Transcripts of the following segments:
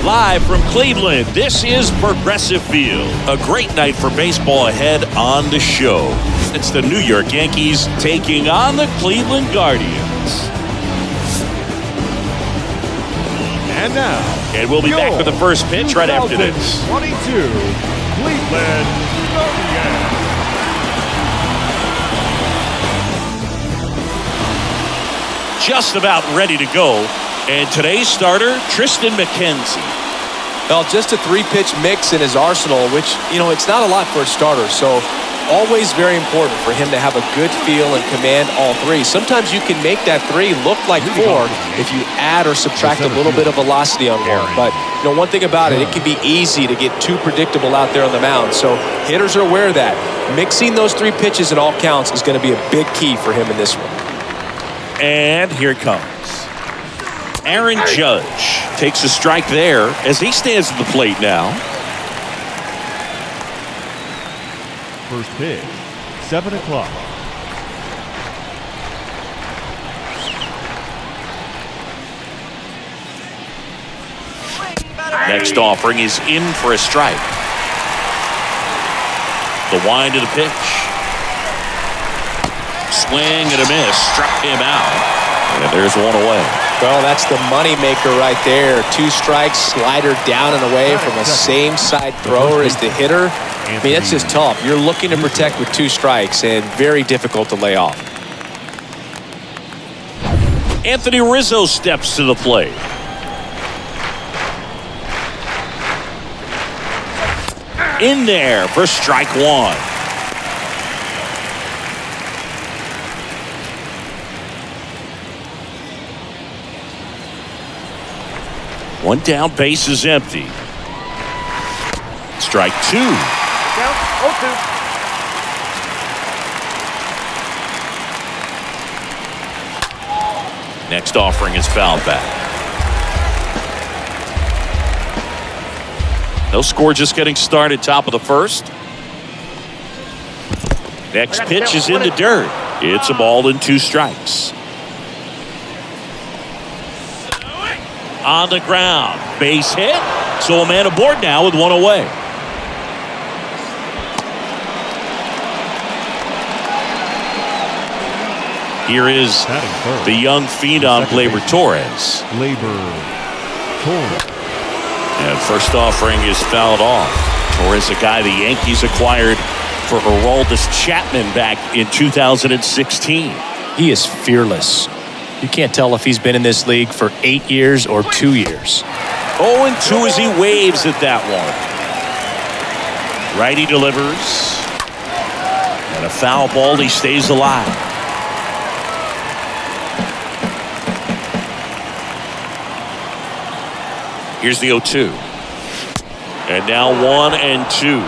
Live from Cleveland, this is Progressive Field. A great night for baseball ahead on the show. It's the New York Yankees taking on the Cleveland Guardians. And now, and we'll be back with the first pitch right after this. 22 Cleveland Guardians. Just about ready to go. And today's starter, Tristan Mckenzie. Well, just a three-pitch mix in his arsenal, which, it's not a lot for a starter. So always very important for him to have a good feel and command all three. Sometimes you can make that three look like four if you add or subtract a little bit of velocity on one. But, one thing about it can be easy to get too predictable out there on the mound. So hitters are aware of that. Mixing those three pitches at all counts is going to be a big key for him in this one. And here it comes. Aaron Judge takes a strike there as he stands at the plate now. First pitch, 7 o'clock. Next offering is in for a strike. The wind of the pitch. Swing and a miss. Struck him out. And there's one away. Well, that's the money maker right there. 2 strikes, slider down and away from the same side thrower as the hitter. I mean, that's just tough. You're looking to protect with 2 strikes and very difficult to lay off. Anthony Rizzo steps to the plate. In there for strike 1. One down, base is empty. Strike 2. Count 0-2. Next offering is fouled back. No score, just getting started, top of the first. Next pitch is in the dirt. It's a ball and 2 strikes. On the ground, base hit. So a man aboard now with 1 away. Here is the young phenom, Gleyber Torres. And first offering is fouled off. Torres, a guy the Yankees acquired for Aroldis Chapman back in 2016. He is fearless. You can't tell if he's been in this league for 8 years or 2 years. 0-2 as he waves at that one. Righty delivers. And a foul ball, he stays alive. Here's the 0-2. And now 1-2.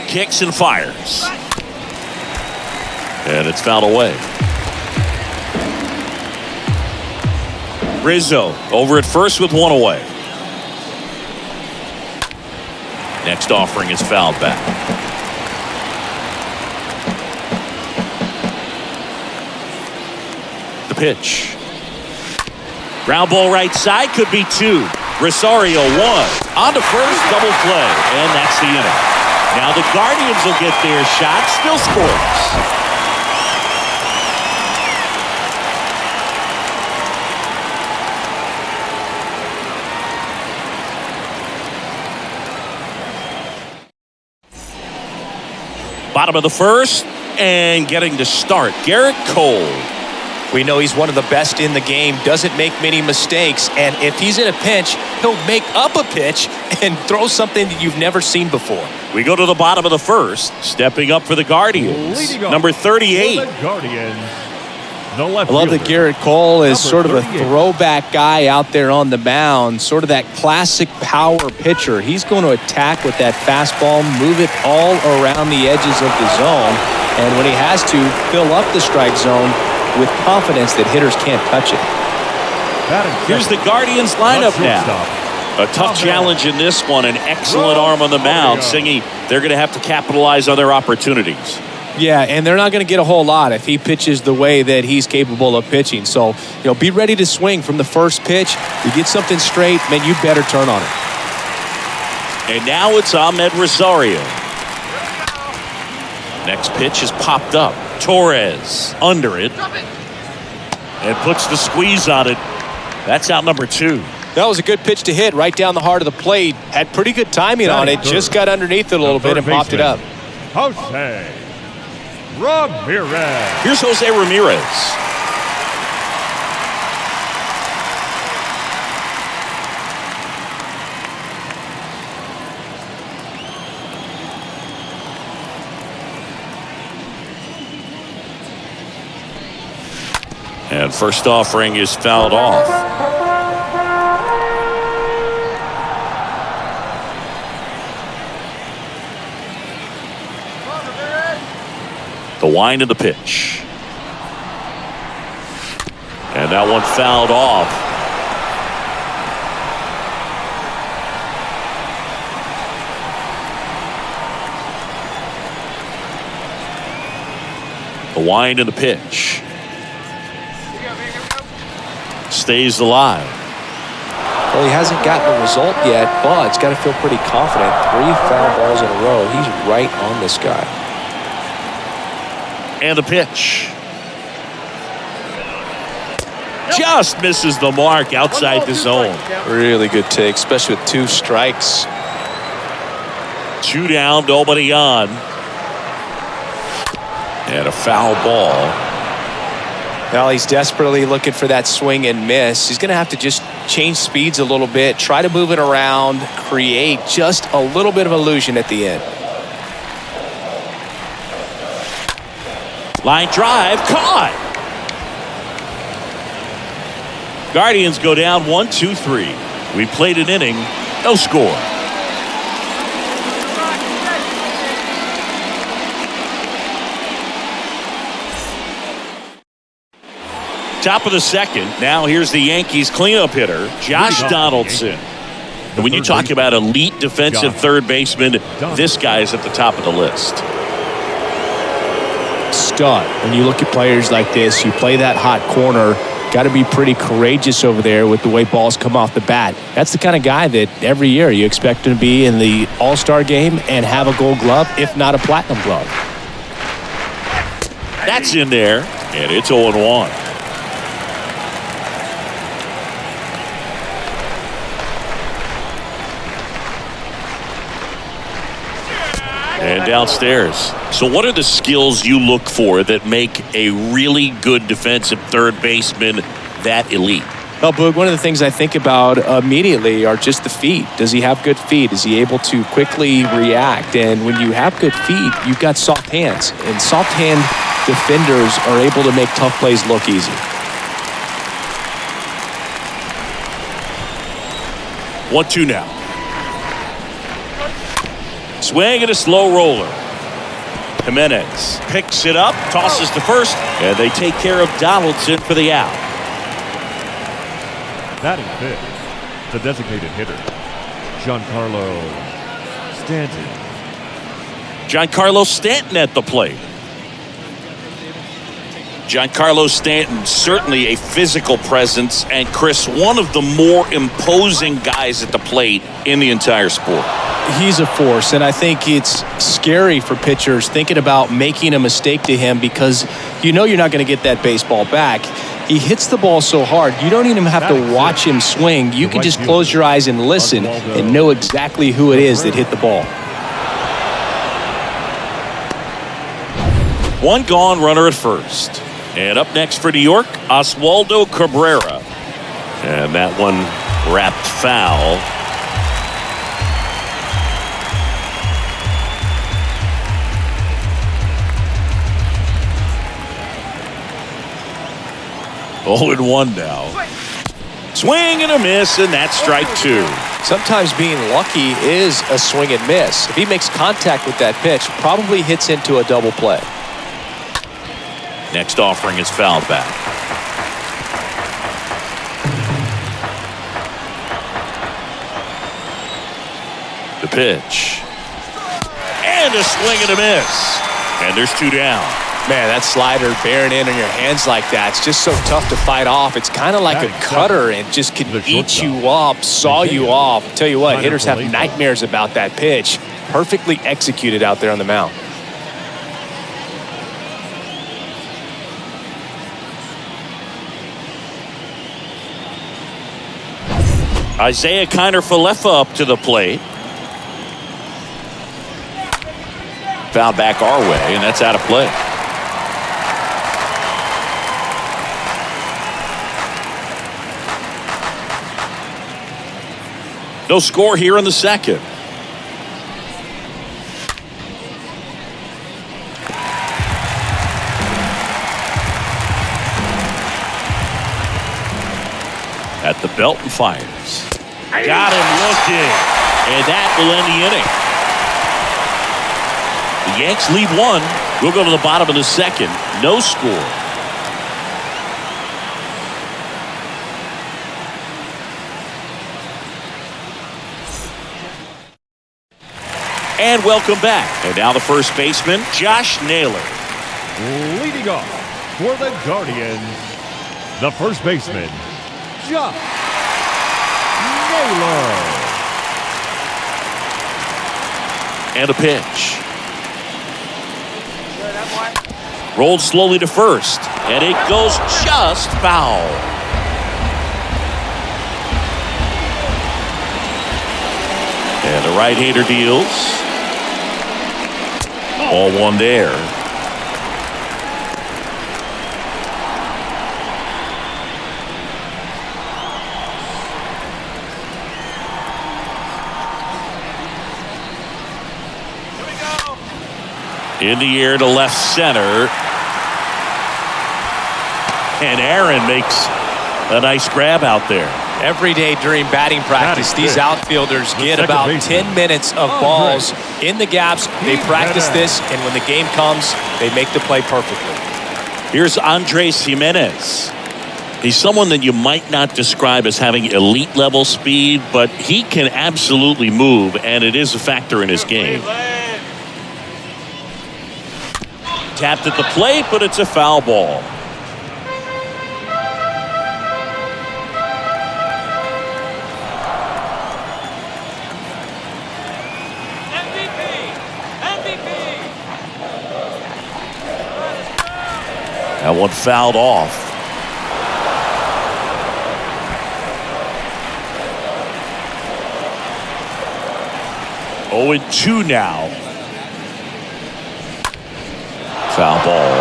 Kicks and fires. And it's fouled away. Rizzo over at first with 1 away. Next offering is fouled back. The pitch. Ground ball right side, could be 2. Rosario 1. On to first, double play. And that's the inning. Now the Guardians will get their shot, still scoreless. Bottom of the first, and getting to start, Garrett Cole. We know he's one of the best in the game, doesn't make many mistakes, and if he's in a pinch, he'll make up a pitch and throw something that you've never seen before. We go to the bottom of the first, stepping up for the Guardians, number 38. The Guardians. I love that Garrett Cole is sort of a throwback guy out there on the mound, sort of that classic power pitcher. He's going to attack with that fastball, move it all around the edges of the zone, and when he has to, fill up the strike zone with confidence that hitters can't touch it. Here's the Guardians lineup now. A tough challenge in this one, an excellent arm on the mound, singing they're going to have to capitalize on their opportunities. Yeah, and they're not going to get a whole lot if he pitches the way that he's capable of pitching. So, be ready to swing from the first pitch. You get something straight, man, you better turn on it. And now it's Ahmed Rosario. Next pitch is popped up. Torres under it. And puts the squeeze on it. That's out number 2. That was a good pitch to hit right down the heart of the plate. Had pretty good timing on it. Just got underneath it a little bit and popped it up. Jose Ramirez. Here's Jose Ramirez. And first offering is fouled off. The wind of the pitch. And that one fouled off. The wind of the pitch. Stays alive. Well, he hasn't gotten a result yet, but he's got to feel pretty confident. 3 foul balls in a row. He's right on this guy. And the pitch. Just misses the mark outside the zone. Really good take, especially with 2 strikes. 2 down, nobody on. And a foul ball. Well, he's desperately looking for that swing and miss. He's going to have to just change speeds a little bit, try to move it around, create just a little bit of illusion at the end. Line drive, caught. Guardians go down 1-2-3. We played an inning, no score. Top of the second. Now here's the Yankees cleanup hitter, Josh Donaldson. And when you talk about elite defensive third baseman, this guy's at the top of the list. Stud. When you look at players like this, you play that hot corner, got to be pretty courageous over there with the way balls come off the bat. That's the kind of guy that every year you expect him to be in the All-Star game and have a Gold Glove, if not a Platinum Glove. That's in there, and it's 0-1. And downstairs. So what are the skills you look for that make a really good defensive third baseman that elite? Well, Boog, one of the things I think about immediately are just the feet. Does he have good feet? Is he able to quickly react? And when you have good feet, you've got soft hands. And soft hand defenders are able to make tough plays look easy. 1-2 now. Swing and a slow roller. Jimenez picks it up, tosses to first, and they take care of Donaldson for the out. Batting fifth, the designated hitter, Giancarlo Stanton. Giancarlo Stanton at the plate. Giancarlo Stanton, certainly a physical presence, and Chris, one of the more imposing guys at the plate in the entire sport. He's a force, and I think it's scary for pitchers thinking about making a mistake to him because you know you're not going to get that baseball back. He hits the ball so hard, you don't even have to watch him swing. You can just close your eyes and listen and know exactly who it is that hit the ball. One gone, runner at first. And up next for New York, Oswaldo Cabrera. And that one wrapped foul. Oh, and 1 now. Swing and a miss, and that's strike 2. Sometimes being lucky is a swing and miss. If he makes contact with that pitch, probably hits into a double play. Next offering is fouled back. The pitch. And a swing and a miss. And there's 2 down. Man, that slider bearing in on your hands like that, it's just so tough to fight off. It's kind of like a cutter and just can eat you up, saw you off. Tell you what, hitters have nightmares about that pitch. Perfectly executed out there on the mound. Isaiah Kiner-Falefa up to the plate. Foul back our way, and that's out of play. No score here in the second. At the belt and fires. Got him looking. And that will end the inning. The Yanks lead 1. We'll go to the bottom of the second. No score. And welcome back. And now the first baseman, Josh Naylor. Leading off for the Guardians, the first baseman, Josh Naylor. And a pitch. Rolled slowly to first. And it goes just foul. And the right-hander deals. Ball 1 there. In the air to left center. And Aaron makes a nice grab out there. Every day during batting practice, these outfielders get about 10 minutes of balls in the gaps. They practice this, and when the game comes, they make the play perfectly. Here's Andres Jimenez. He's someone that you might not describe as having elite level speed, but he can absolutely move, and it is a factor in his game. Tapped at the plate, but it's a foul ball. That one fouled off. Oh, and 2 now. Foul ball.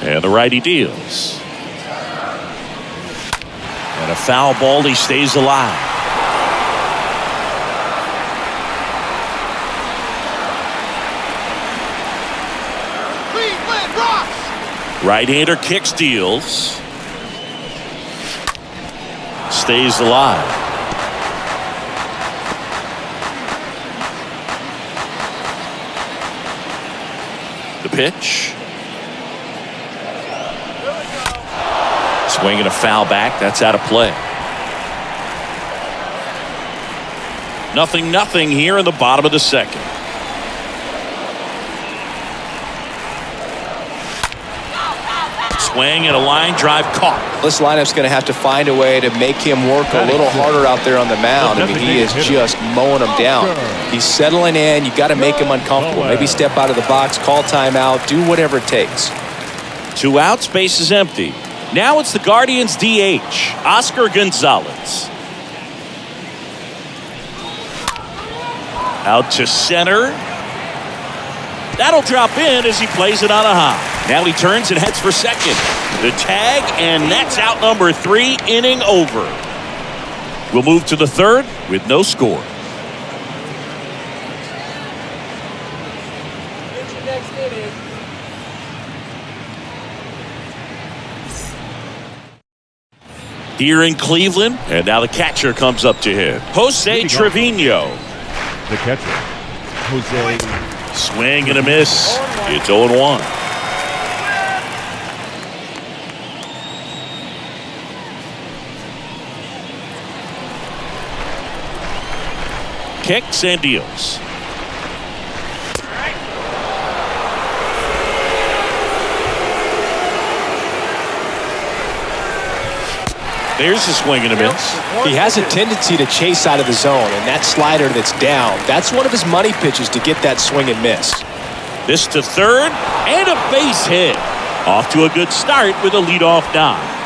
And the righty deals. And a foul ball. He stays alive. Right-hander kicks, deals. Stays alive. The pitch. Swinging a foul back. That's out of play. 0-0 here in the bottom of the second. Swing and a line drive caught. This lineup's going to have to find a way to make him work a little harder out there on the mound. I mean, he is just mowing them down. He's settling in. You've got to make him uncomfortable. Maybe step out of the box, call timeout, do whatever it takes. 2 outs, base is empty. Now it's the Guardians DH, Oscar Gonzalez. Out to center. That'll drop in as he plays it on a high. Now he turns and heads for second. The tag, and that's out number 3, inning over. We'll move to the third with no score. Here in Cleveland, and now the catcher comes up to hit. Jose Trevino. The catcher, Jose. Swing and a miss. It's 0-1. kicks and deals. There's a swing and a miss. He has a tendency to chase out of the zone, and that slider that's down, that's one of his money pitches to get that swing and miss. This to third, and a base hit. Off to a good start with a leadoff knock.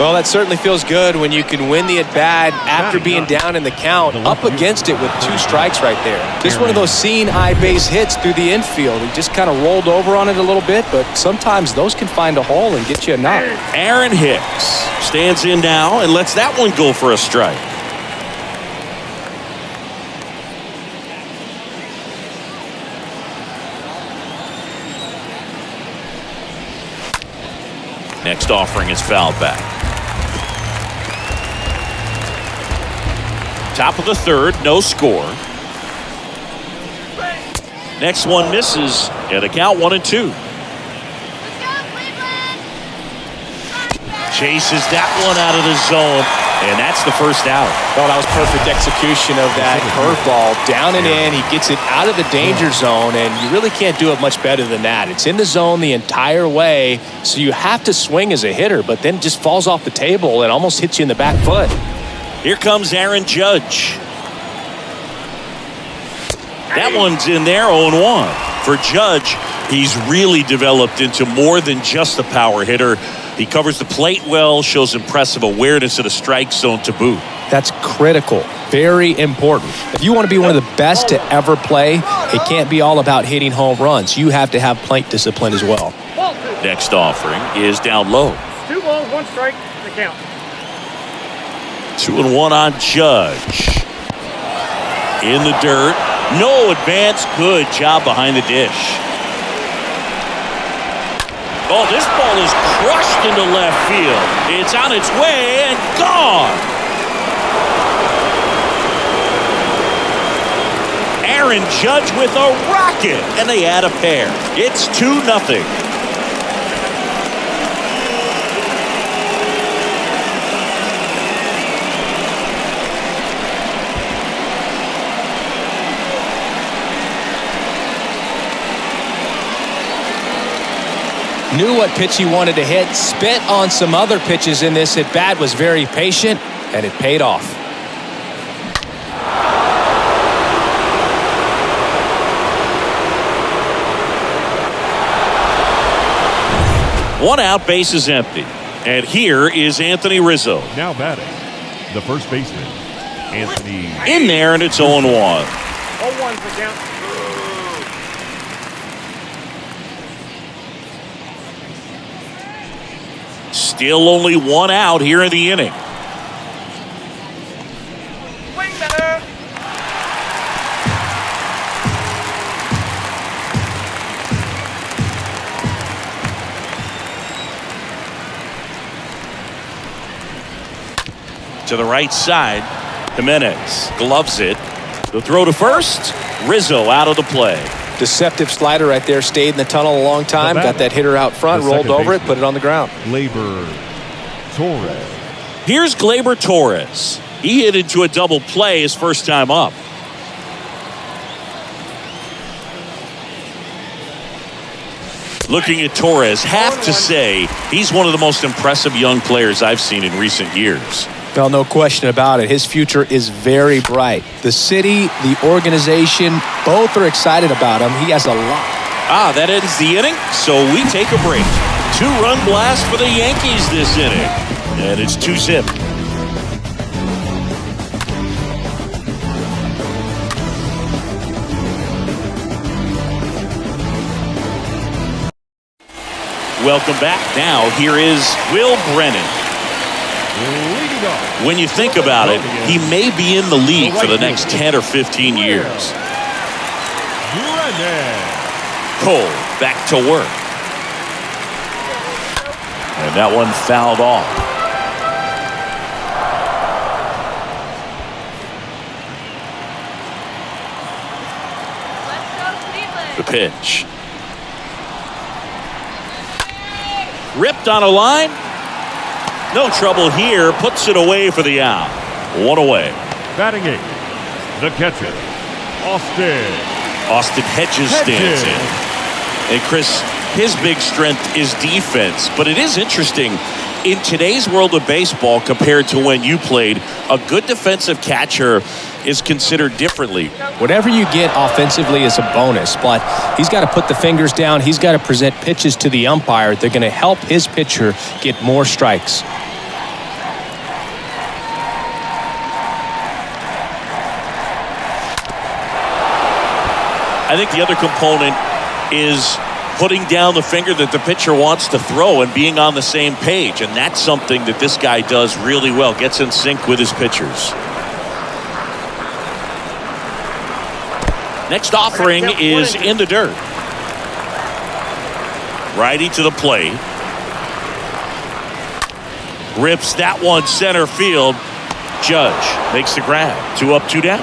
Well, that certainly feels good when you can win the at-bat after being down in the count, up against it with 2 strikes right there. Just one of those seeing eye base hits through the infield. He just kind of rolled over on it a little bit, but sometimes those can find a hole and get you a knock. Aaron Hicks stands in now and lets that one go for a strike. Next offering is fouled back. Top of the third, no score. Next one misses, and the count 1-2. Chases that one out of the zone, and that's the first out. Oh, that was perfect execution of that curveball. Down and in, he gets it out of the danger zone, and you really can't do it much better than that. It's in the zone the entire way, so you have to swing as a hitter, but then it just falls off the table and almost hits you in the back foot. Here comes Aaron Judge. That one's in there, 0-1. For Judge, he's really developed into more than just a power hitter. He covers the plate well, shows impressive awareness of the strike zone to boot. That's critical, very important. If you want to be one of the best to ever play, it can't be all about hitting home runs. You have to have plate discipline as well. Next offering is down low. 2 balls, 1 strike, the count. 2-1 on Judge. In the dirt. No advance. Good job behind the dish. Oh, this ball is crushed into left field. It's on its way and gone. Aaron Judge with a rocket, and they add a pair. It's 2-0. Knew what pitch he wanted to hit, spit on some other pitches in this at bat, was very patient, and it paid off. One out, base is empty. And here is Anthony Rizzo. Now batting, the first baseman, Anthony. In there, and it's 0-1. 0-1 for count. Still only 1 out here in the inning. Swing better. To the right side, Jimenez gloves it. The throw to first, Rizzo out of the play. Deceptive slider right there, stayed in the tunnel a long time, got that hitter out front, rolled over it, put it on the ground. Gleyber Torres. Here's Gleyber Torres. He hit into a double play his first time up. Looking at Torres, have to say he's one of the most impressive young players I've seen in recent years. Well, no question about it. His future is very bright. The city, the organization, both are excited about him. He has a lot. That ends the inning, so we take a break. 2-run blast for the Yankees this inning. And it's 2-zip. Welcome back. Now, here is Will Brennan. When you think about it, he may be in the league for the next 10 or 15 years. Cole back to work. And that one fouled off. The pitch. Ripped on a line. No trouble here. Puts it away for the out. One away. Batting 8, the catcher, Austin Hedges stands in. And Chris, his big strength is defense. But it is interesting, in today's world of baseball compared to when you played, a good defensive catcher is considered differently. Whatever you get offensively is a bonus, but he's got to put the fingers down. He's got to present pitches to the umpire. They're going to help his pitcher get more strikes. I think the other component is putting down the finger that the pitcher wants to throw and being on the same page. And that's something that this guy does really well. Gets in sync with his pitchers. Next offering is in the dirt. Righty to the plate. Rips that one center field. Judge makes the grab. 2 up, 2 down.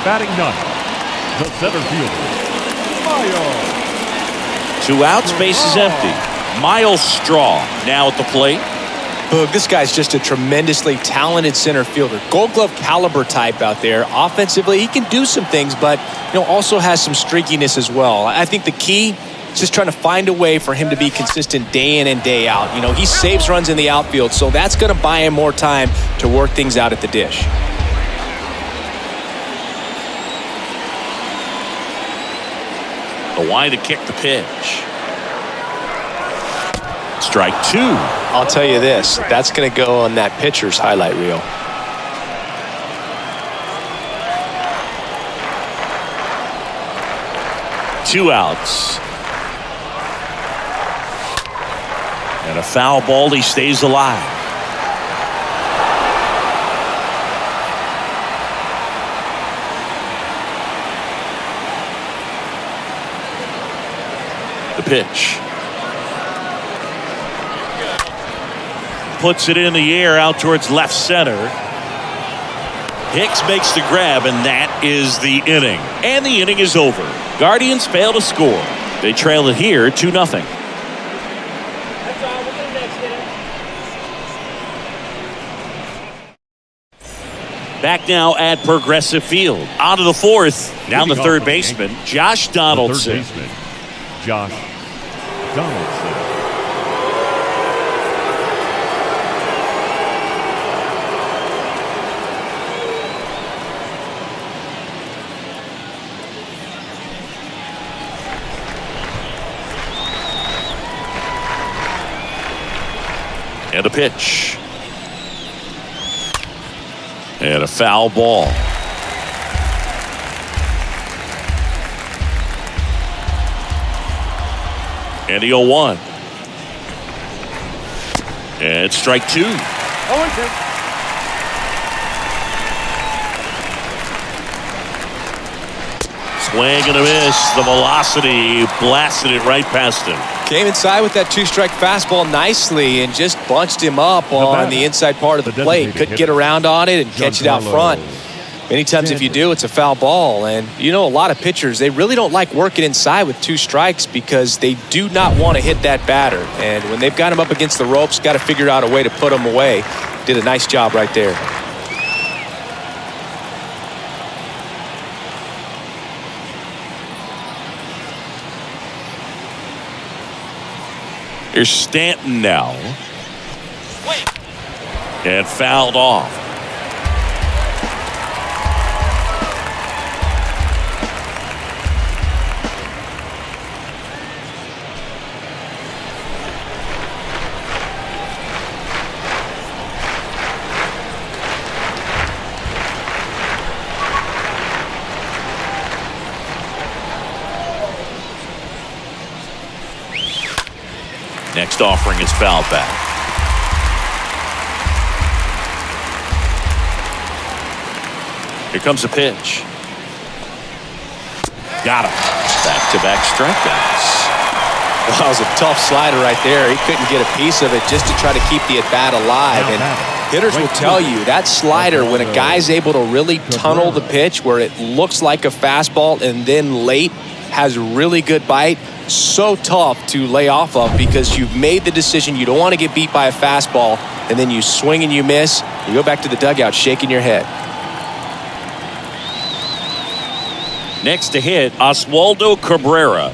batting 9, the center fielder, Miles. 2 outs, base is empty. Miles Straw now at the plate. Boog, this guy's just a tremendously talented center fielder. Gold Glove caliber type out there. Offensively, he can do some things, but also has some streakiness as well. I think the key is just trying to find a way for him to be consistent day in and day out. He saves runs in the outfield, so that's going to buy him more time to work things out at the dish. The wide to kick the pitch. Strike 2. I'll tell you this, that's going to go on that pitcher's highlight reel. Two outs. And a foul ball, he stays alive. The pitch. Puts it in the air out towards left center. Hicks makes the grab, and that is the inning. And the inning is over. Guardians fail to score. They trail it here 2-0. That's all. We'll do next inning. Back now at Progressive Field. On to the fourth. Down the third baseman, Josh Donaldson. The third baseman, Josh Donaldson. And a pitch. And a foul ball. And the 0-1. And strike 2. 0-2. Swing and a miss. The velocity blasted it right past him. Came inside with that 2-strike fastball nicely and just bunched him up on the inside part of the plate. Couldn't get around on it and catch it out front. Many times if you do, it's a foul ball. And a lot of pitchers, they really don't like working inside with 2 strikes because they do not want to hit that batter. And when they've got him up against the ropes, got to figure out a way to put him away. Did a nice job right there. Here's Stanton now. And fouled off. Next offering is fouled back. Here comes a pitch. Got him. Back-to-back strikeouts. Well, that was a tough slider right there. He couldn't get a piece of it just to try to keep the at-bat alive. And hitters will tell you that slider, when a guy's able to really tunnel the pitch where it looks like a fastball and then late has really good bite, so tough to lay off of because you've made the decision you don't want to get beat by a fastball, and then you swing and you miss. You go back to the dugout shaking your head. Next to hit, Oswaldo Cabrera.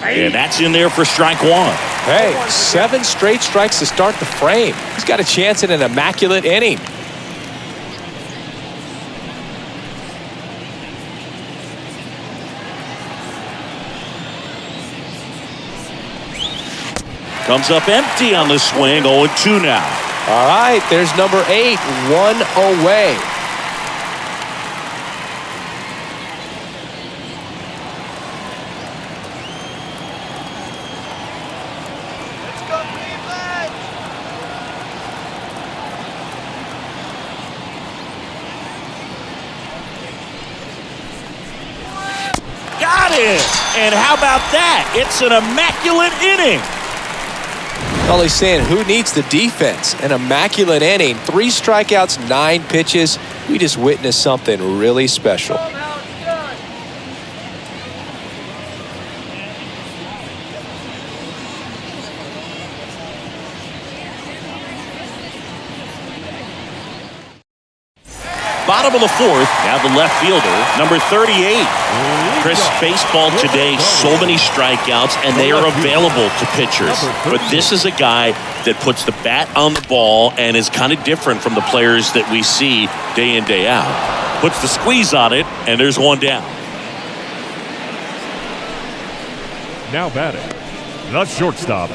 And that's in there for strike one. Hey, 7 straight strikes to start the frame. He's got a chance at an immaculate inning. Comes up empty on the swing, 0-2 now. All right, there's number 8, 1 away. Got it! And how about that? It's an immaculate inning. Well, he's saying, who needs the defense? An immaculate inning. 3 strikeouts, 9 pitches. We just witnessed something really special. Bottom of the 4th, now the left fielder, number 38. Chris, baseball today, so many strikeouts, and they are available to pitchers. But this is a guy that puts the bat on the ball and is kind of different from the players that we see day in, day out. Puts the squeeze on it, and there's one down. Now batting, the shortstop,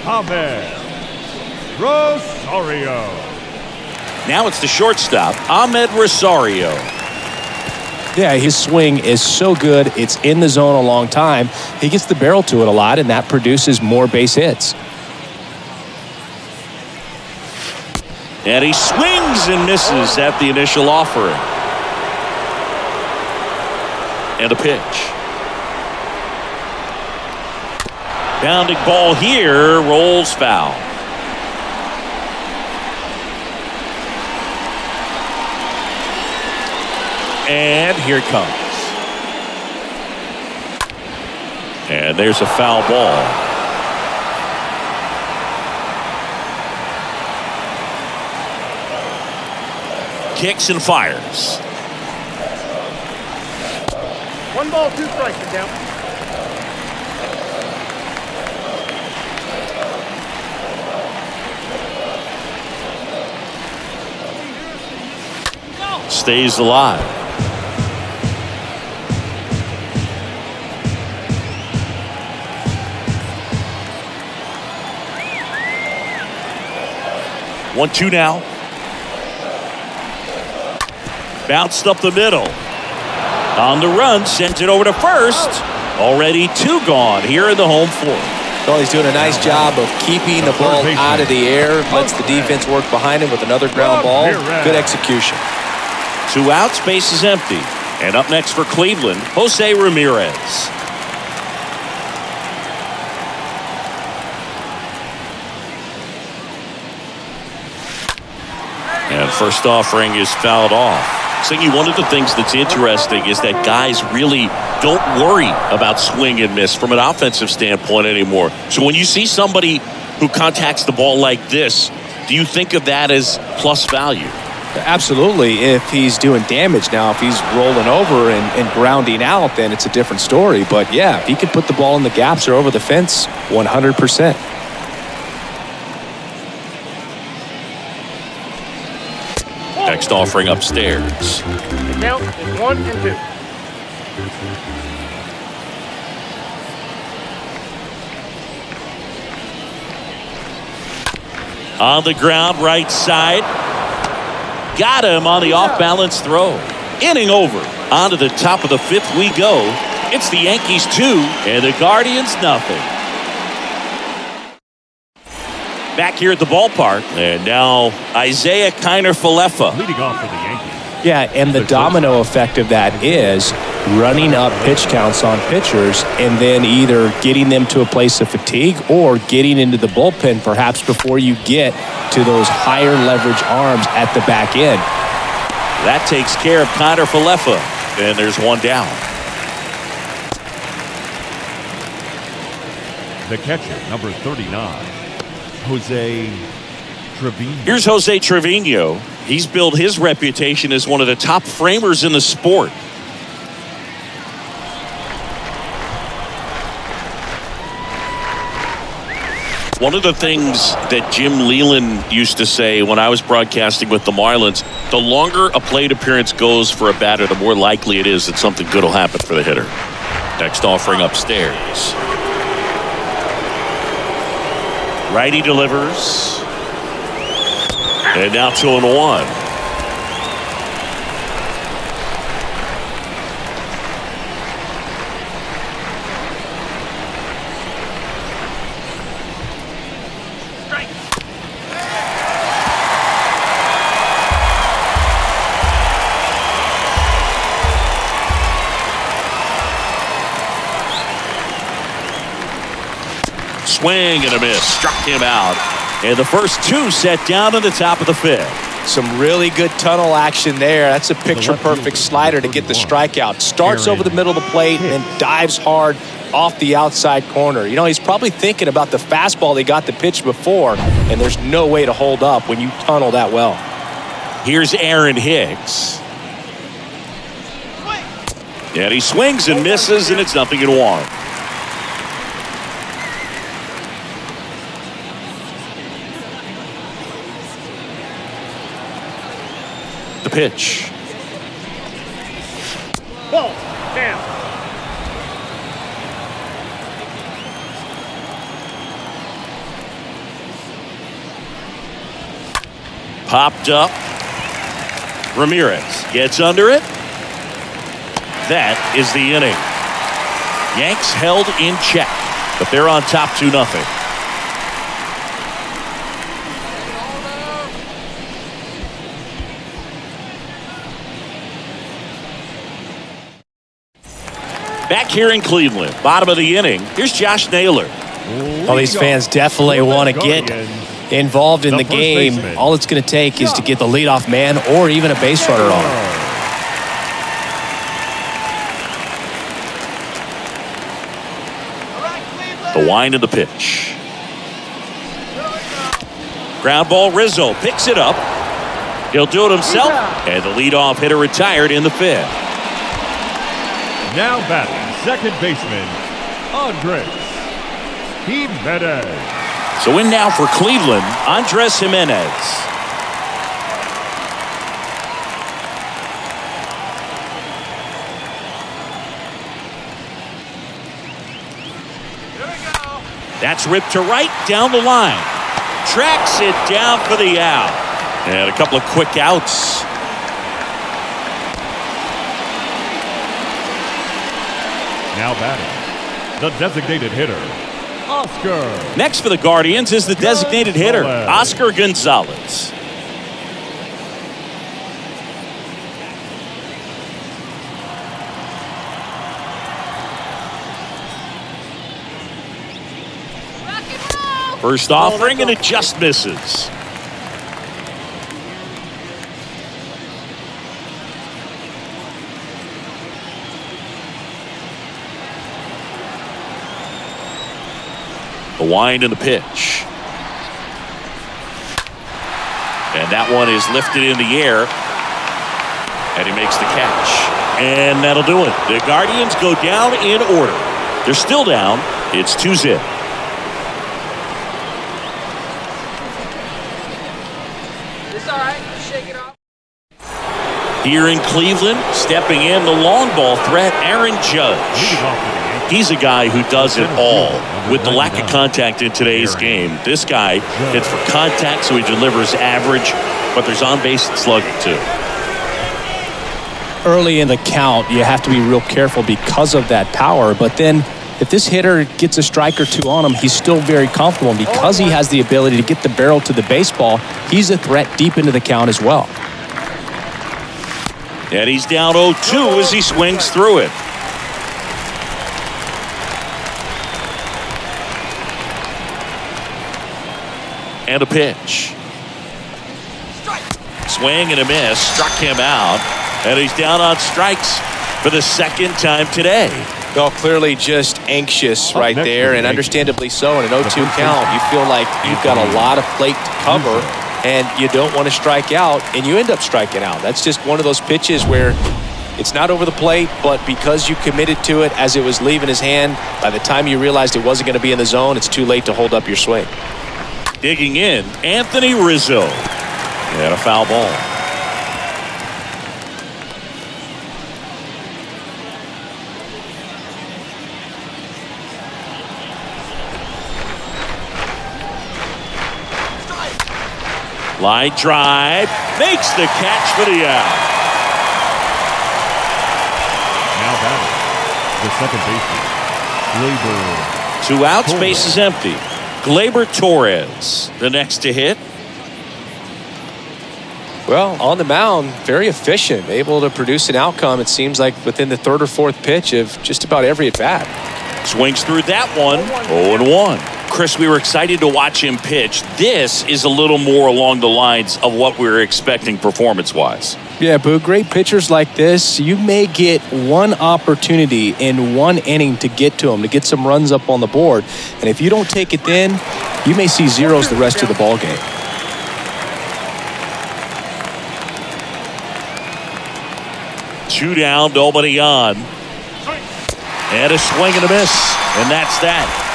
Ahmed Rosario. Now it's the shortstop, Ahmed Rosario. Yeah, his swing is so good. It's in the zone a long time. He gets the barrel to it a lot, and that produces more base hits. And he swings and misses at the initial offering. And a pitch. Bounding ball here, rolls foul. And here it comes. And there's a foul ball. Kicks and fires. 1 ball, 2 strikes, get down. Stays alive. One, two now. Bounced up the middle. On the run, sent it over to first. Already 2 gone here in the home 4th. Well, he's doing a nice job of keeping the ball out of the air. Lets the defense work behind him with another ground ball. Good execution. 2 outs, base is empty. And up next for Cleveland, Jose Ramirez. And first offering is fouled off. Siggy, one of the things that's interesting is that guys really don't worry about swing and miss from an offensive standpoint anymore. So when you see somebody who contacts the ball like this, do you think of that as plus value? Absolutely. If he's doing damage now, if he's rolling over and grounding out, then it's a different story. But yeah, if he can put the ball in the gaps or over the fence, 100%. Next offering upstairs. The count is 1 and 2. On the ground, right side. Got him on the off-balance throw. Inning over. On to the top of the 5th we go. It's the Yankees 2 and the Guardians nothing. Back here at the ballpark. And now Isaiah Kiner-Falefa. Leading off for the Yankees. Yeah, and the domino effect of that is running up pitch counts on pitchers and then either getting them to a place of fatigue or getting into the bullpen perhaps before you get to those higher leverage arms at the back end. That takes care of Kiner-Falefa. And there's one down. The catcher, number 39, Jose Trevino. Here's Jose Trevino. He's built his reputation as one of the top framers in the sport. One of the things that Jim Leland used to say when I was broadcasting with the Marlins, the longer a plate appearance goes for a batter, the more likely it is that something good will happen for the hitter. Next offering upstairs. Righty delivers. And now 2-1. Swing and a miss. Struck him out. And the first two set down in the top of the fifth. Some really good tunnel action there. That's a picture-perfect slider to get the strikeout. Starts over the middle of the plate and dives hard off the outside corner. You know, he's probably thinking about the fastball they got the pitch before, and there's no way to hold up when you tunnel that well. Here's Aaron Hicks. And he swings and misses, and it's 0-1. The pitch. Ball. Down. Popped up. Ramirez gets under it. That is the inning. Yanks held in check, but they're on top 2-0. Back here in Cleveland, bottom of the inning, here's Josh Naylor. Well, these fans definitely want to get involved in the game. All it's going to take is to get the leadoff man or even a base runner on. The wind of the pitch. Ground ball, Rizzo picks it up. He'll do it himself, and the leadoff hitter retired in the fifth. Now batting, second baseman, Andres Jimenez. So in now for Cleveland, Andres Jimenez. That's ripped to right, down the line. Tracks it down for the out. And a couple of quick outs. Now batting, the designated hitter, Oscar. Next for the Guardians is the designated hitter, Oscar Gonzalez. First offering, and it just misses. The wind and the pitch. And that one is lifted in the air. And he makes the catch. And that'll do it. The Guardians go down in order. They're still down. It's 2-0. It's all right. Shake it off. Here in Cleveland, stepping in, the long ball threat, Aaron Judge. He's a guy who does it all. With the lack of contact in today's game, this guy hits for contact, so he delivers average, but there's on-base slugging too. Early in the count, you have to be real careful because of that power, but then if this hitter gets a strike or two on him, he's still very comfortable, and because he has the ability to get the barrel to the baseball, he's a threat deep into the count as well. And he's down 0-2 as he swings through it. And a pitch. Swing and a miss. Struck him out. And he's down on strikes for the second time today. Well, clearly just anxious right next there, for the and Yankees. understandably so. In an 0-2 first count, you feel like you've got a lot of plate to cover, and you don't want to strike out, and you end up striking out. That's just one of those pitches where it's not over the plate, but because you committed to it as it was leaving his hand, by the time you realized it wasn't going to be in the zone, it's too late to hold up your swing. Digging in, Anthony Rizzo. And a foul ball. Line drive, makes the catch for the out. Now batting, the second baseman, Gleyber. 2 outs, Torres. base is empty. Gleyber Torres, the next to hit. Well, on the mound, very efficient, able to produce an outcome, it seems like, within the third or fourth pitch of just about every at-bat. Swings through that one, 0-1. Chris, we were excited to watch him pitch. This is a little more along the lines of what we were expecting performance-wise. Yeah, Boo, great pitchers like this, you may get one opportunity in one inning to get to them, to get some runs up on the board. And if you don't take it then, you may see zeros the rest of the ball game. Two down, nobody on. And a swing and a miss. And that's that.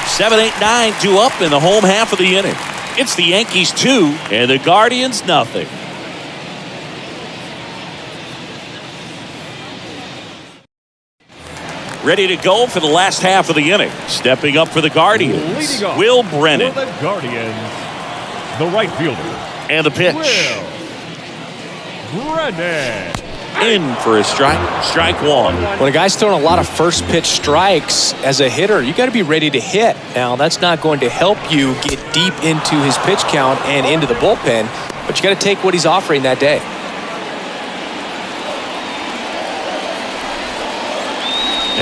7, 8, 9, 2 up in the home half of the inning. It's the Yankees 2 and the Guardians nothing. Ready to go for the last half of the inning. Stepping up for the Guardians, Leading off Will Brennan. For the Guardians, the right fielder, And the pitch. Will Brennan. In for a strike. Strike one. When a guy's throwing a lot of first pitch strikes as a hitter, you got to be ready to hit. Now, that's not going to help you get deep into his pitch count and into the bullpen, but you got to take what he's offering that day.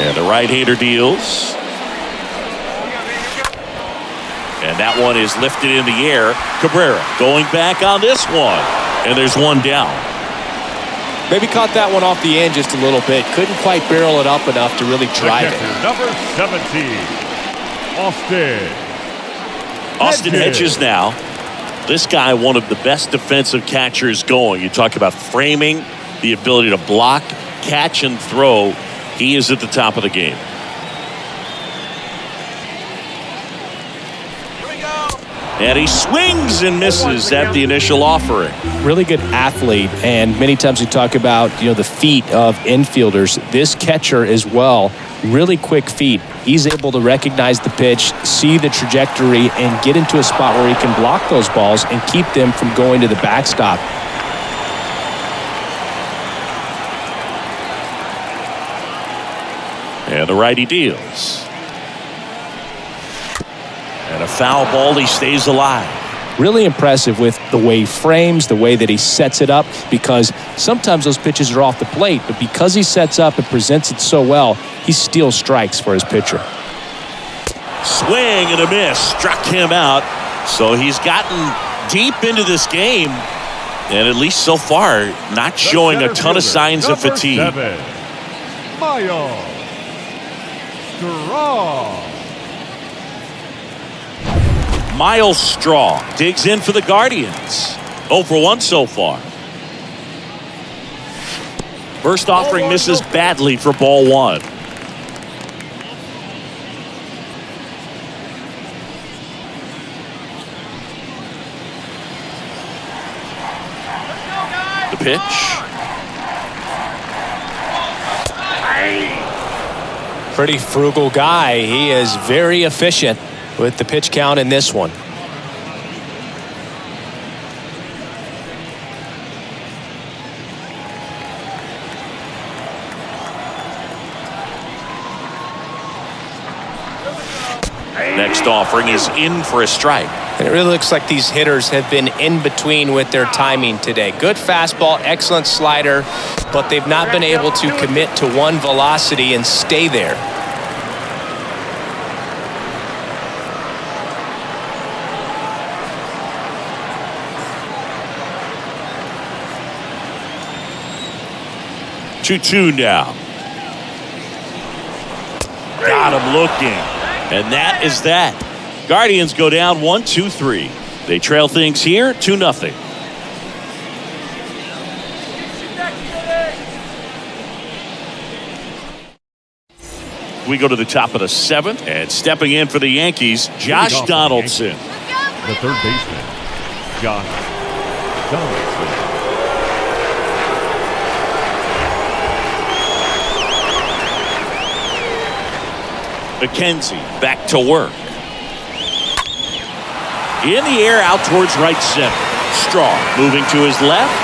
And the right-hander deals. And that one is lifted in the air. Cabrera going back on this one. And there's one down. Maybe caught that one off the end just a little bit. Couldn't quite barrel it up enough to really drive it. Number 17, Austin Hedges now. This guy, one of the best defensive catchers going. You talk about framing, the ability to block, catch, and throw. He is at the top of the game. And he swings and misses at the initial offering. Really good athlete, and many times we talk about, the feet of infielders. This catcher as well, really quick feet. He's able to recognize the pitch, see the trajectory, and get into a spot where he can block those balls and keep them from going to the backstop. And the righty deals. And a foul ball, he stays alive. Really impressive with the way he frames, the way that he sets it up, because sometimes those pitches are off the plate, but because he sets up and presents it so well, he steals strikes for his pitcher. Swing and a miss, struck him out. So he's gotten deep into this game, and at least so far, not showing a ton of signs of fatigue. Miles Straw. Miles Straw digs in for the Guardians. 0 for 1 so far. First offering misses badly for ball one. The pitch. Pretty frugal guy. He is very efficient with the pitch count in this one. Next offering is in for a strike. And it really looks like these hitters have been in between with their timing today. Good fastball, excellent slider, but they've not been able to commit to one velocity and stay there. Two now. got him looking. And that is that. Guardians go down 1-2-3. They trail things here 2-0. We go to the top of the 7th, and stepping in for the Yankees, Josh Donaldson. The third baseman, Josh Donaldson. Mckenzie back to work. In the air out towards right center. Strong moving to his left.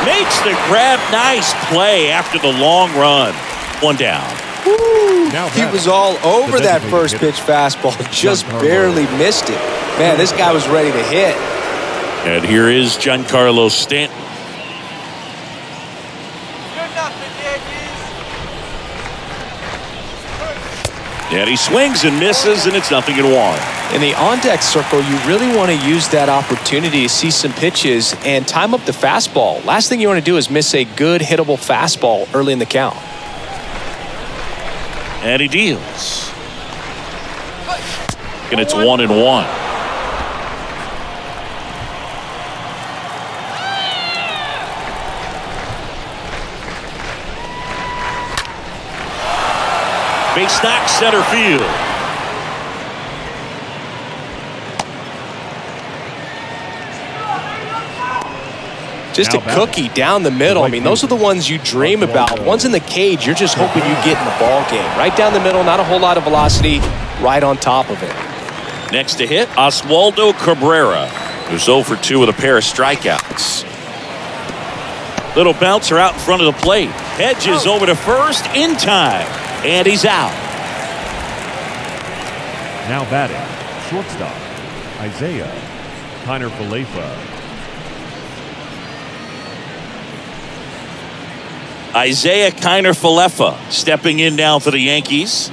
Makes the grab. Nice play after the long run. One down. He was all over that first pitch fastball. Just barely missed it. Man, this guy was ready to hit. And here is Giancarlo Stanton. And he swings and misses, and it's 0-1. In the on-deck circle, you really want to use that opportunity to see some pitches and time up the fastball. Last thing you want to do is miss a good hittable fastball early in the count. And he deals. And it's 1-1. Base knock center field. Just a cookie down the middle. I mean, those are the ones you dream about. Ones in the cage, you're just hoping you get in the ball game. Right down the middle, not a whole lot of velocity, right on top of it. Next to hit, Oswaldo Cabrera, who's 0 for 2 with a pair of strikeouts. Little bouncer out in front of the plate. Hedges over to first in time. And he's out. Now batting, shortstop, Isaiah Kiner-Falefa. Isaiah Kiner-Falefa stepping in now for the Yankees.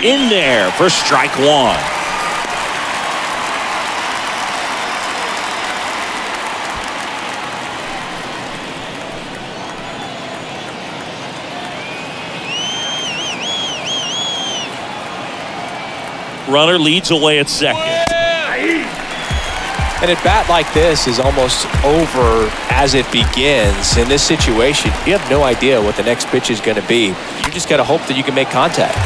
In there for strike one. Runner leads away at second. And at bat like this is almost over as it begins. In this situation, you have no idea what the next pitch is going to be. You just got to hope that you can make contact.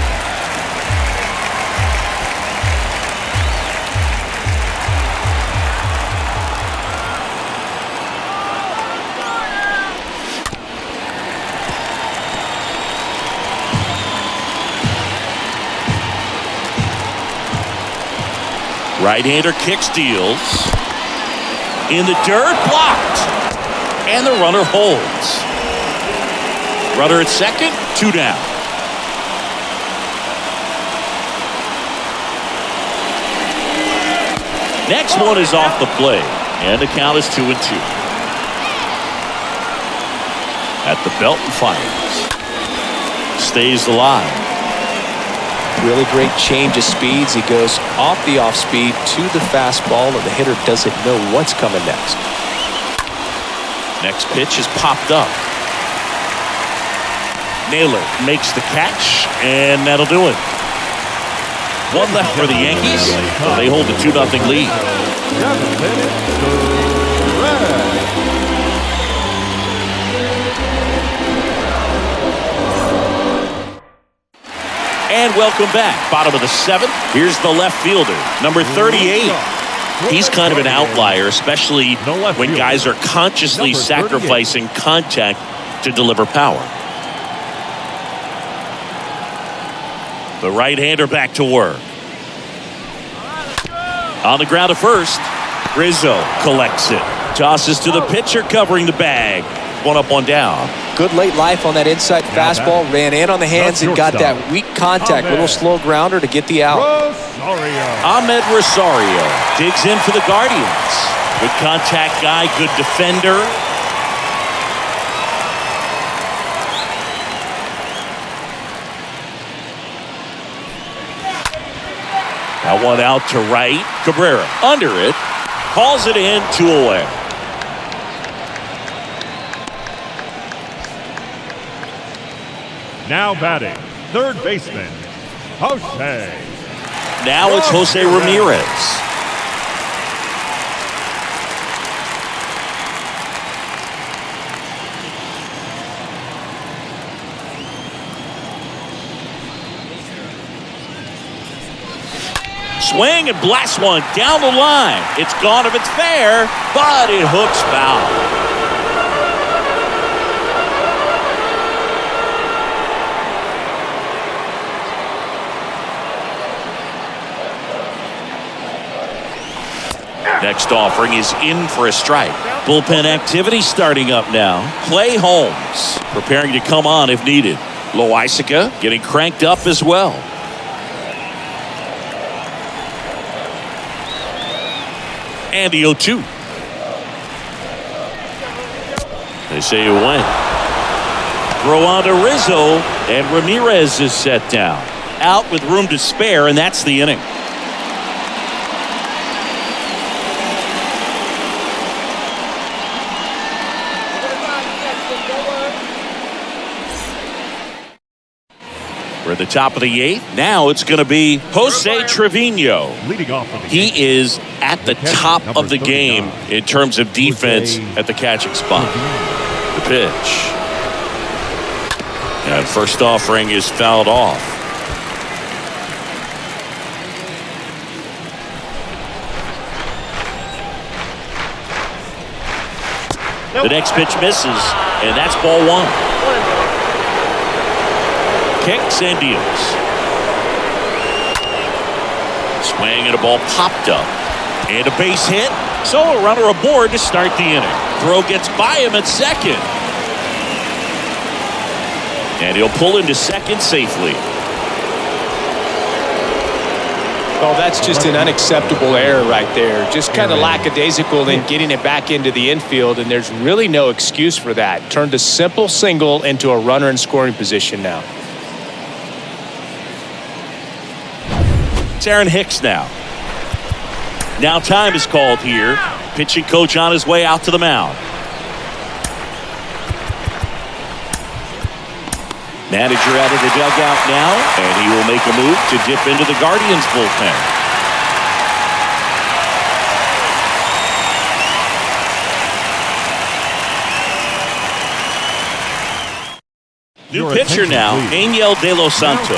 Right-hander kicks, deals. In the dirt, blocked. And the runner holds. Runner at second, 2 down. Next one is off the plate. And the count is 2-2. At the belt and fires. Stays alive. Really great change of speeds. He goes off the off speed to the fastball, and the hitter doesn't know what's coming next. Next pitch is popped up. Naylor makes the catch, and that'll do it. One left for the Yankees. So they hold a 2-0 lead. And welcome back. Bottom of the 7th. Here's the left fielder, number 38. He's kind of an outlier, especially when guys are consciously sacrificing contact to deliver power. The right-hander back to work. On the ground to first. Rizzo collects it. Tosses to the pitcher covering the bag. 1 up, 1 down. Good late life on that inside fastball. Ran in on the hands and got that weak contact. Little slow grounder to get the out. Ahmed Rosario digs in for the Guardians. Good contact guy, good defender. That one out to right. Cabrera under it. Calls it in, 2 away. Now batting, third baseman, Jose. Now it's Jose Ramirez. Swing and blast one down the line. It's gone if it's fair, but it hooks foul. Next offering is in for a strike. Bullpen activity starting up now. Clay Holmes preparing to come on if needed. Loaisiga getting cranked up as well. And the 0-2. They say it went. Throw on to Rizzo, and Ramirez is set down. Out with room to spare, and that's the inning. We're at the top of the 8th. Now it's going to be Jose Trevino. Leading off for the He Yankees, is at the top of the game in terms of defense at the catching spot. The pitch. And first offering is fouled off. The next pitch misses, and that's ball 1. Kicks and deals. Swing and a ball popped up. And a base hit. So a runner aboard to start the inning. Throw gets by him at second. And he'll pull into second safely. Oh, that's just an unacceptable error right there. Just kind of lackadaisical in getting it back into the infield, and there's really no excuse for that. Turned a simple single into a runner in scoring position now. It's Aaron Hicks now. Now time is called here. Pitching coach on his way out to the mound. Manager out of the dugout now, and he will make a move to dip into the Guardians bullpen. New pitcher now, Angel De Los Santos.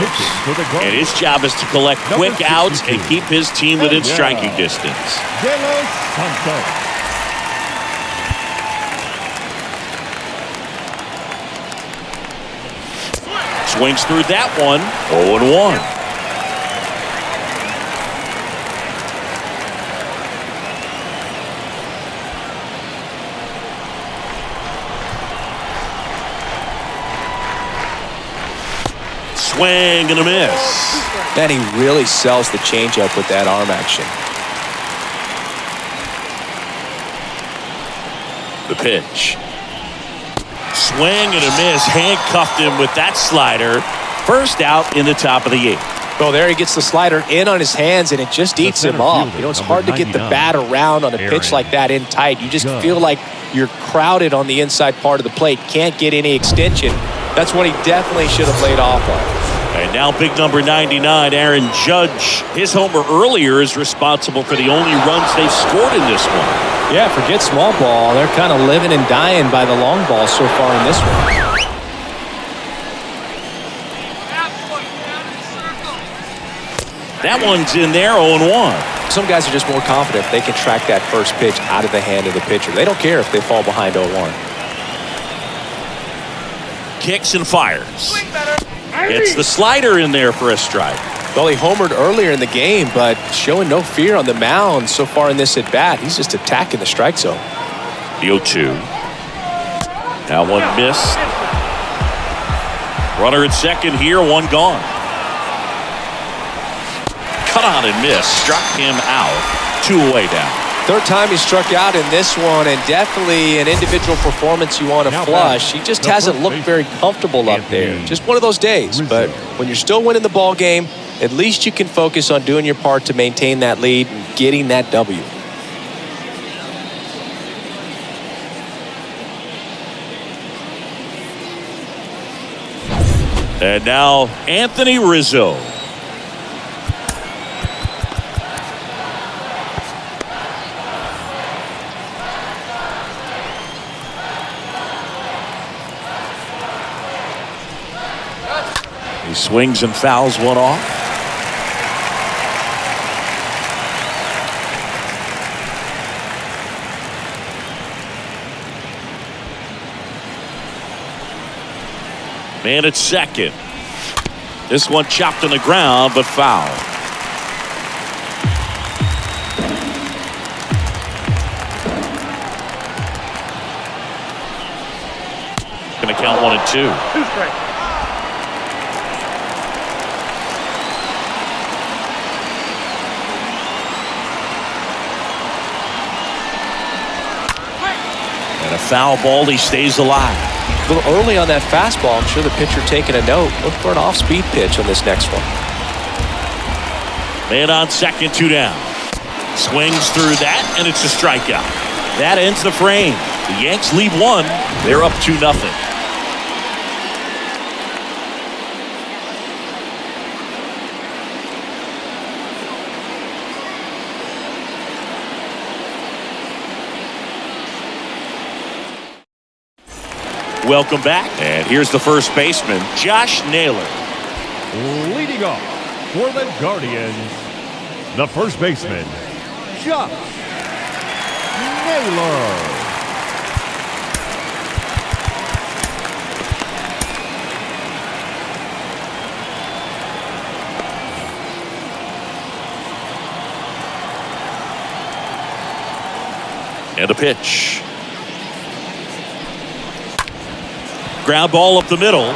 And his job is to collect quick outs and keep his team within striking distance. De Los Santos. Swings through that one, 0-1. Swing and a miss. Man, he really sells the changeup with that arm action. The pitch. Swing and a miss. Handcuffed him with that slider. First out in the top of the 8th. Well, there he gets the slider in on his hands, and it just eats him up. You know, it's hard to get the bat around on a pitch like that in tight. You just feel like you're crowded on the inside part of the plate. Can't get any extension. That's what he definitely should have laid off on. And now big number 99, Aaron Judge. His homer earlier is responsible for the only runs they've scored in this one. Yeah, forget small ball. They're kind of living and dying by the long ball so far in this one. That one's in there, 0-1. Some guys are just more confident if they can track that first pitch out of the hand of the pitcher. They don't care if they fall behind 0-1. Kicks and fires. Gets the slider in there for a strike. Well, he homered earlier in the game, but showing no fear on the mound so far in this at-bat. He's just attacking the strike zone. The 0-2. That one missed. Runner at second here, one gone. Cut on and missed. Struck him out. 2 away now. Third time he struck out in this one, and definitely an individual performance you want to flush. He just hasn't looked very comfortable up there. Just one of those days. But when you're still winning the ball game at least you can focus on doing your part to maintain that lead and getting that W. And now Anthony Rizzo. He swings and fouls one off. Man at second. This one chopped on the ground, but foul. Going to count 1 and 2. 2 strikes. And a foul ball. He stays alive. A little early on that fastball. I'm sure the pitcher taking a note. Look for an off-speed pitch on this next one. Man on second, 2 down. Swings through that, and it's a strikeout. That ends the frame. The Yanks lead 1. They're up 2-0. Welcome back. And here's the first baseman, Josh Naylor. Leading off for the Guardians, the first baseman, Josh Naylor. And a pitch. Ground ball up the middle.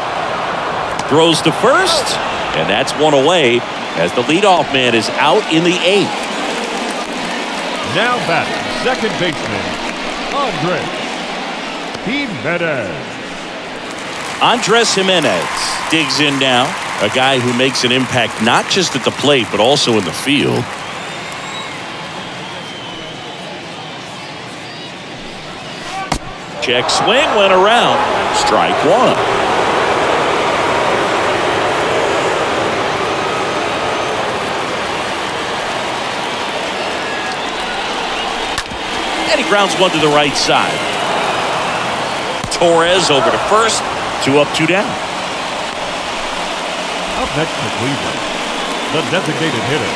Throws to first. And that's one away as the leadoff man is out in the 8th. Now batting, second baseman, Andres Jimenez digs in now. A guy who makes an impact not just at the plate but also in the field. Check swing, went around. Strike 1. And he grounds one to the right side. Torres over to first. 2 up, 2 down. Up next for Cleveland, the designated hitter,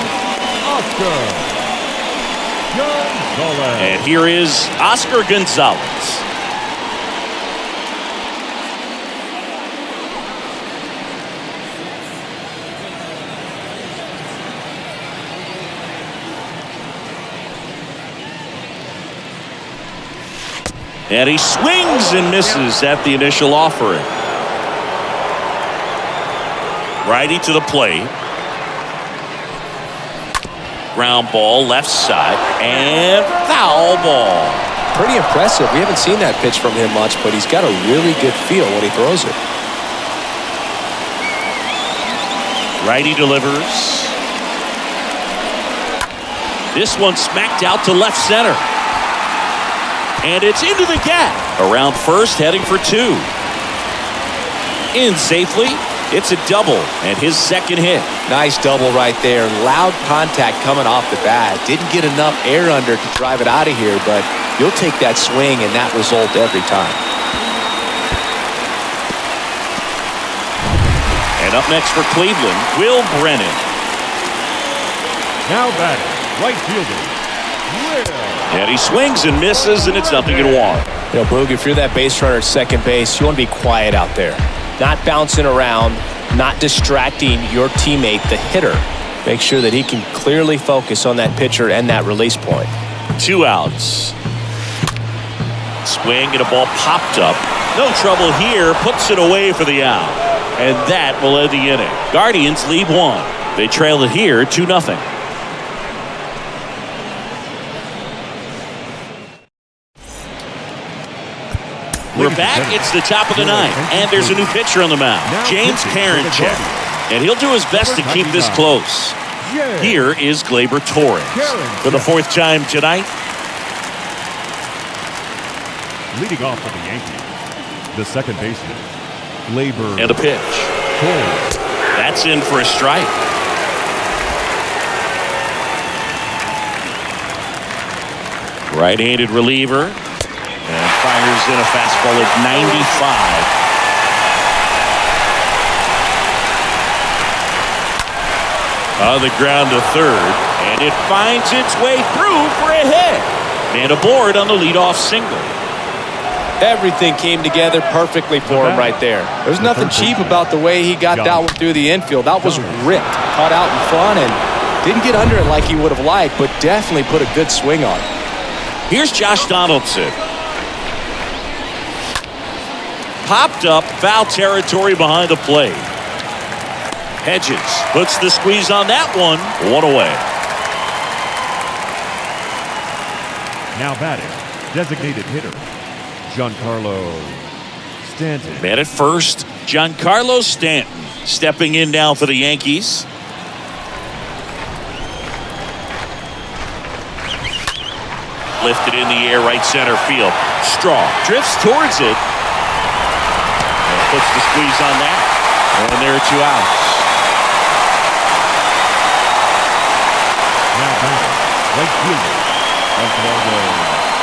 Oscar Gonzalez. And here is Oscar Gonzalez. And he swings and misses at the initial offering. Righty to the plate. Ground ball left side and foul ball. Pretty impressive. We haven't seen that pitch from him much, but he's got a really good feel when he throws it. Righty delivers. This one smacked out to left center. And it's into the gap. Around first, heading for 2. In safely. It's a double and his second hit. Nice double right there. Loud contact coming off the bat. Didn't get enough air under to drive it out of here, but you'll take that swing and that result every time. And up next for Cleveland, Will Brennan. Now batting, right fielder, And he swings and misses, and it's 0-1. You know, Boog, if you're that base runner at second base, you want to be quiet out there. Not bouncing around, not distracting your teammate, the hitter. Make sure that he can clearly focus on that pitcher and that release point. 2 outs. Swing and a ball popped up. No trouble here. Puts it away for the out. And that will end the inning. Guardians lead 1. They trail it here 2-0. We're back. It's the top of the 9th, and there's a new pitcher on the mound, James Karinchak. And he'll do his best to keep this close. Here is Gleyber Torres for the fourth time tonight. Leading off for the Yankees, the second baseman, Gleyber. And a pitch. Torres. That's in for a strike. Right-handed reliever. And fires in a fastball at 95. On the ground to third. And it finds its way through for a hit. Man aboard on the leadoff single. Everything came together perfectly for him right there. There's nothing cheap about the way he got that one through the infield. That was ripped, caught out in front, and didn't get under it like he would have liked, but definitely put a good swing on it. Here's Josh Donaldson. Popped up, foul territory behind the plate. Hedges puts the squeeze on that one. One away. Now batting, designated hitter, Giancarlo Stanton. Man at first, Giancarlo Stanton stepping in now for the Yankees. Lifted in the air, right center field. Straw drifts towards it. And puts the squeeze on that. And there are 2 outs. Now batting, right fielder,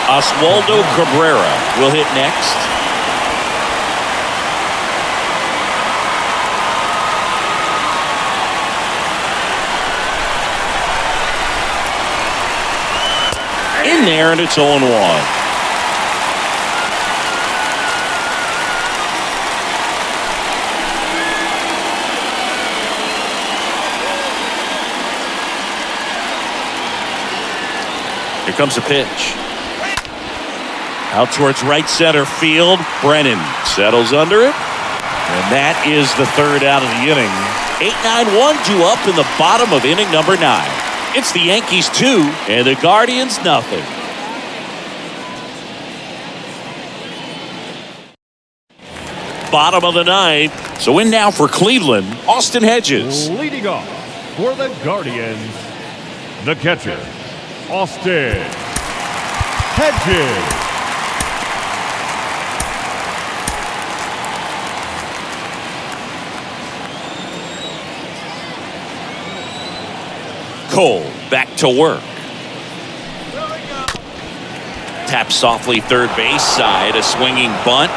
Oswaldo Cabrera will hit next. In there, and it's 0-1. Here comes a pitch. Out towards right center field. Brennan settles under it. And that is the third out of the inning. 8-9-1 due up in the bottom of inning number 9. It's the Yankees 2 and the Guardians nothing. Bottom of the 9th. So in now for Cleveland, Austin Hedges. leading off for the Guardians, the catcher, Austin Hedges. Cole back to work. Taps softly third base side, a swinging bunt.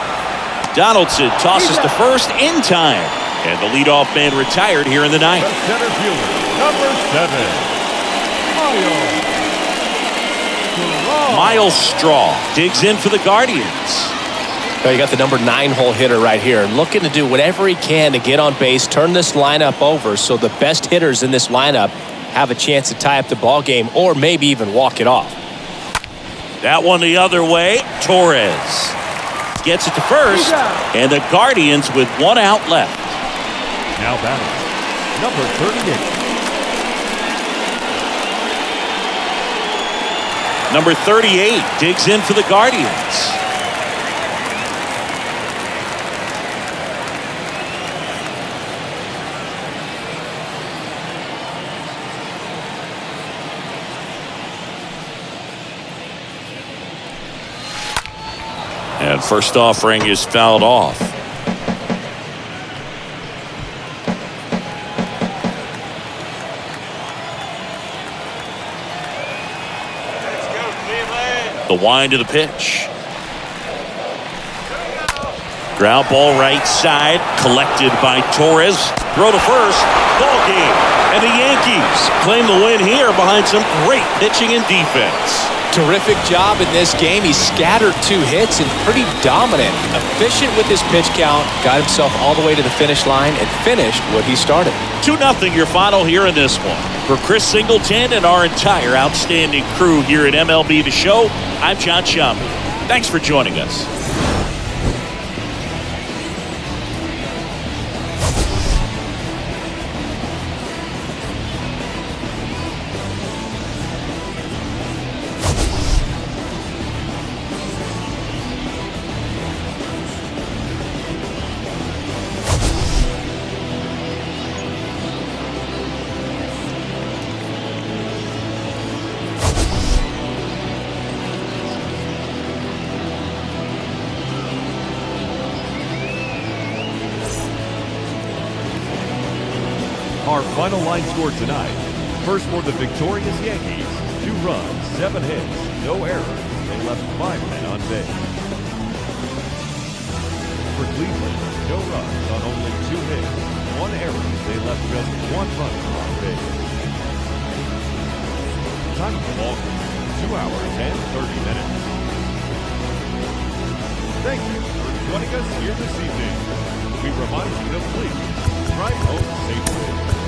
Donaldson tosses to first in time. And the leadoff man retired here in the 9th. The center fielder, number 7, Miles Straw digs in for the Guardians. You got the number 9 hole hitter right here, looking to do whatever he can to get on base, turn this lineup over so the best hitters in this lineup have a chance to tie up the ball game or maybe even walk it off. That one the other way. Torres gets it to first, and the Guardians with 1 out left. now batting, number 38. Number 38 digs in for the Guardians. And first offering is fouled off. The wind of the pitch. Ground ball right side, collected by Torres. Throw to first, ball game. And the Yankees claim the win here behind some great pitching and defense. Terrific job in this game. He scattered 2 hits and pretty dominant. Efficient with his pitch count. Got himself all the way to the finish line and finished what he started. 2-0 your final here in this one. For Chris Singleton and our entire outstanding crew here at MLB The Show, I'm John Shambi. Thanks for joining us. Our final line score tonight. First for the victorious Yankees, 2 runs, 7 hits, no errors. They left 5 men on base. For Cleveland, no runs on only 2 hits, 1 error. They left just 1 runner on base. Time of the ball game, 2 hours and 30 minutes. Thank you for joining us here this evening. We remind you to please drive home safely.